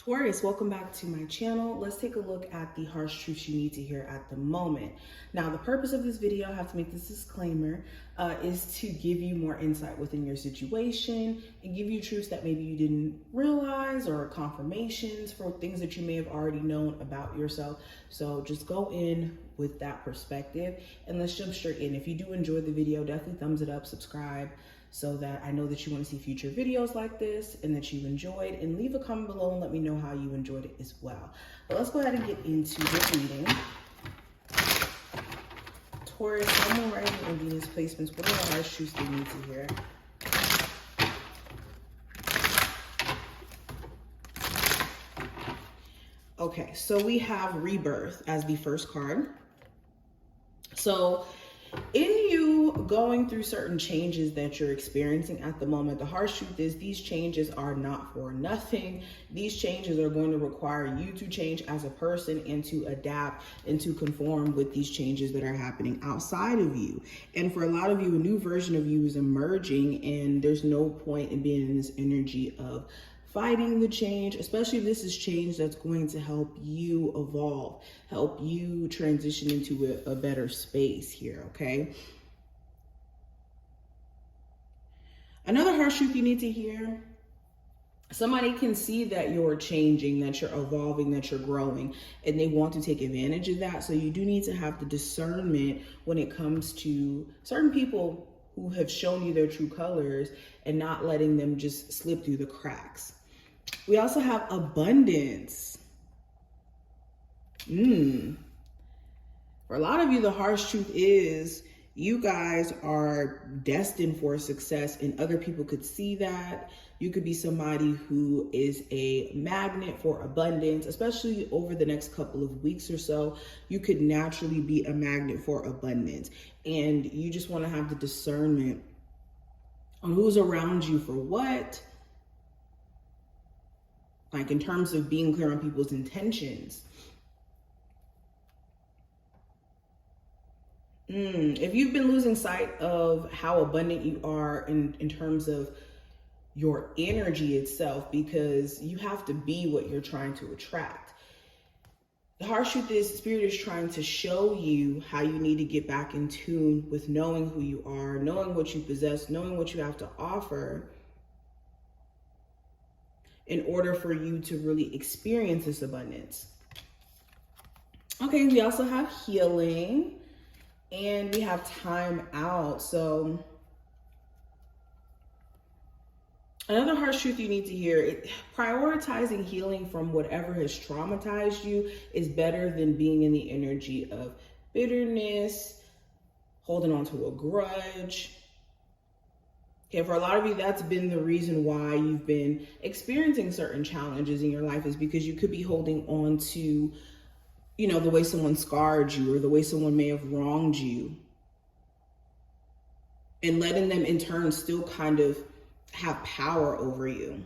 Taurus, welcome back to my channel. Let's take a look at the harsh truths you need to hear at the moment. Now, the purpose of this video, I have to make this disclaimer, is to give you more insight within your situation and give you truths that maybe you didn't realize or confirmations for things that you may have already known about yourself. So just go in with that perspective and let's jump straight in. If you do enjoy the video, definitely thumbs it up, subscribe, so that I know that you want to see future videos like this and that you enjoyed, and leave a comment below and let me know how you enjoyed it as well. But let's go ahead and get into the reading. Taurus, Sun, Moon, Rising, and Venus placements. What are the harsh truths they need to hear? Okay, so we have Rebirth as the first card. So in you going through certain changes that you're experiencing at the moment, the harsh truth is these changes are not for nothing. These changes are going to require you to change as a person and to adapt and to conform with these changes that are happening outside of you. And for a lot of you, a new version of you is emerging, and there's no point in being in this energy of fighting the change, especially if this is change that's going to help you evolve, help you transition into a better space here, okay? Another harsh truth you need to hear: somebody can see that you're changing, that you're evolving, that you're growing, and they want to take advantage of that. So you do need to have the discernment when it comes to certain people who have shown you their true colors and not letting them just slip through the cracks. We also have abundance. For a lot of you, the harsh truth is you guys are destined for success, and other people could see that. You could be somebody who is a magnet for abundance, especially over the next couple of weeks or so. You could naturally be a magnet for abundance, and you just want to have the discernment on who's around you for what. Like in terms of being clear on people's intentions. If you've been losing sight of how abundant you are in terms of your energy itself, because you have to be what you're trying to attract. The harsh truth is Spirit is trying to show you how you need to get back in tune with knowing who you are, knowing what you possess, knowing what you have to offer, in order for you to really experience this abundance. Okay, we also have healing, and we have time out. So another harsh truth you need to hear: prioritizing healing from whatever has traumatized you is better than being in the energy of bitterness, holding on to a grudge. Okay, for a lot of you, that's been the reason why you've been experiencing certain challenges in your life, is because you could be holding on to, you know, the way someone scarred you or the way someone may have wronged you, and letting them in turn still kind of have power over you.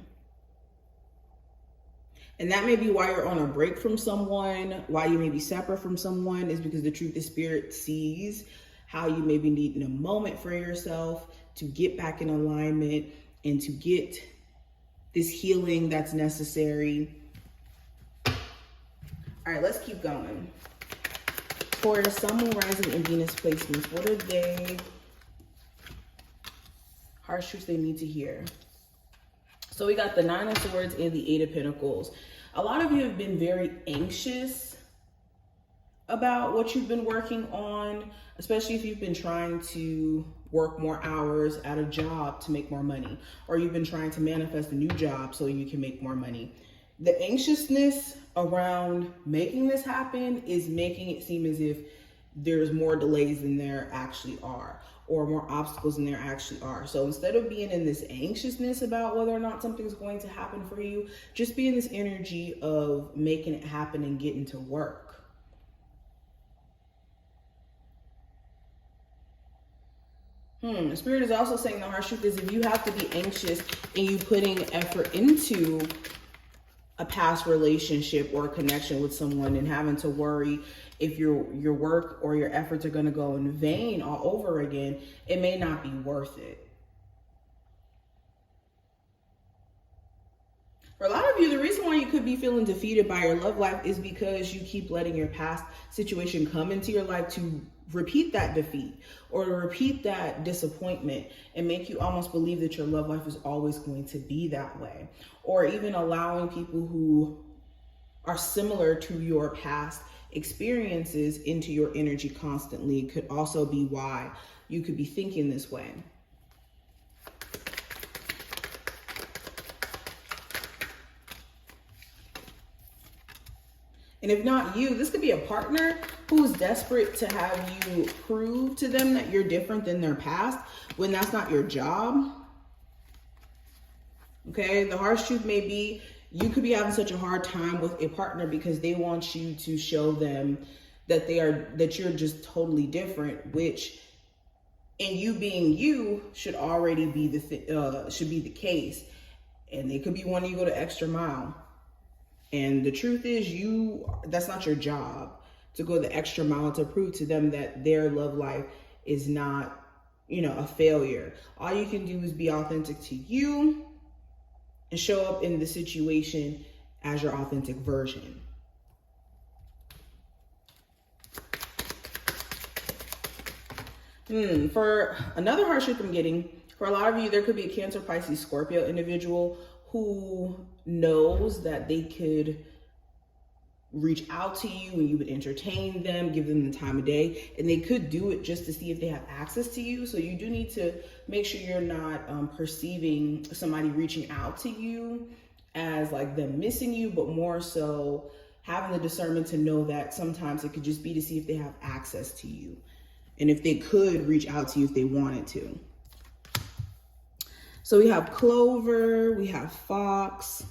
And that may be why you're on a break from someone, why you may be separate from someone, is because the truth is Spirit sees how you may be needing a moment for yourself to get back in alignment and to get this healing that's necessary. All right, let's keep going. For Sun, Moon, Rising, and Venus placements, what are they harsh truths they need to hear? So we got the Nine of Swords and the Eight of Pentacles. A lot of you have been very anxious about what you've been working on, especially if you've been trying to work more hours at a job to make more money, or you've been trying to manifest a new job so you can make more money. The anxiousness around making this happen is making it seem as if there's more delays than there actually are, or more obstacles than there actually are. So instead of being in this anxiousness about whether or not something's going to happen for you, just be in this energy of making it happen and getting to work. Spirit is also saying the harsh truth is if you have to be anxious and you putting effort into a past relationship or a connection with someone and having to worry if your work or your efforts are going to go in vain all over again, it may not be worth it. For a lot of you, the reason why you you could be feeling defeated by your love life is because you keep letting your past situation come into your life to repeat that defeat or to repeat that disappointment and make you almost believe that your love life is always going to be that way. Or even allowing people who are similar to your past experiences into your energy constantly could also be why you could be thinking this way. And if not you, this could be a partner who's desperate to have you prove to them that you're different than their past when that's not your job. Okay, the harsh truth may be you could be having such a hard time with a partner because they want you to show them that you're just totally different, which in you being you should already be the case. And they could be wanting you to go the extra mile. And the truth is that's not your job to go the extra mile to prove to them that their love life is not, a failure. All you can do is be authentic to you and show up in the situation as your authentic version. For another harsh truth I'm getting, for a lot of you, there could be a Cancer, Pisces, Scorpio individual who knows that they could reach out to you and you would entertain them, give them the time of day, and they could do it just to see if they have access to you. So you do need to make sure you're not perceiving somebody reaching out to you as like them missing you, but more so having the discernment to know that sometimes it could just be to see if they have access to you and if they could reach out to you if they wanted to. So we have Clover, we have Fox.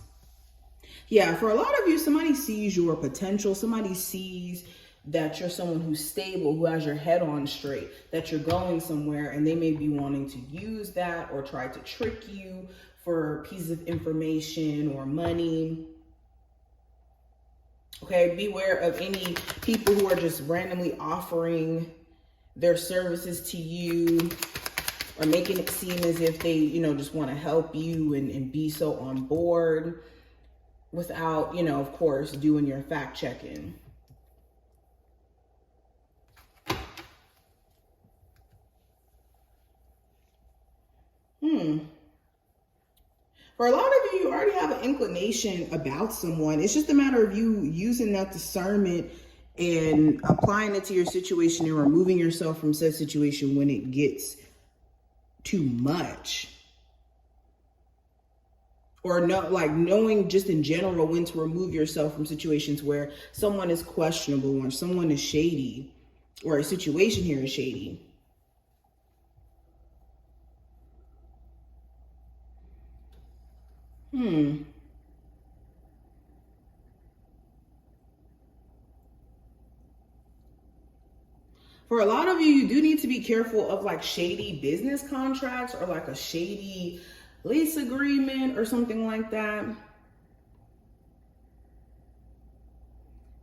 Yeah, for a lot of you, somebody sees your potential. Somebody sees that you're someone who's stable, who has your head on straight, that you're going somewhere, and they may be wanting to use that or try to trick you for pieces of information or money. Okay, beware of any people who are just randomly offering their services to you or making it seem as if they, just want to help you and be so on board without, of course, doing your fact checking. For a lot of you, you already have an inclination about someone. It's just a matter of you using that discernment and applying it to your situation and removing yourself from said situation when it gets too much. Or knowing just in general when to remove yourself from situations where someone is questionable or someone is shady or a situation here is shady. For a lot of you, you do need to be careful of like shady business contracts or like a shady lease agreement or something like that.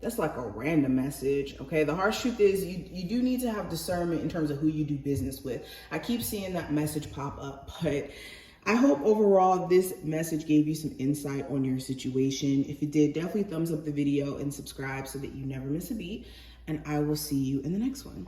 That's like a random message, okay? The harsh truth is you do need to have discernment in terms of who you do business with. I keep seeing that message pop up, but I hope overall this message gave you some insight on your situation. If it did, definitely thumbs up the video and subscribe so that you never miss a beat. And I will see you in the next one.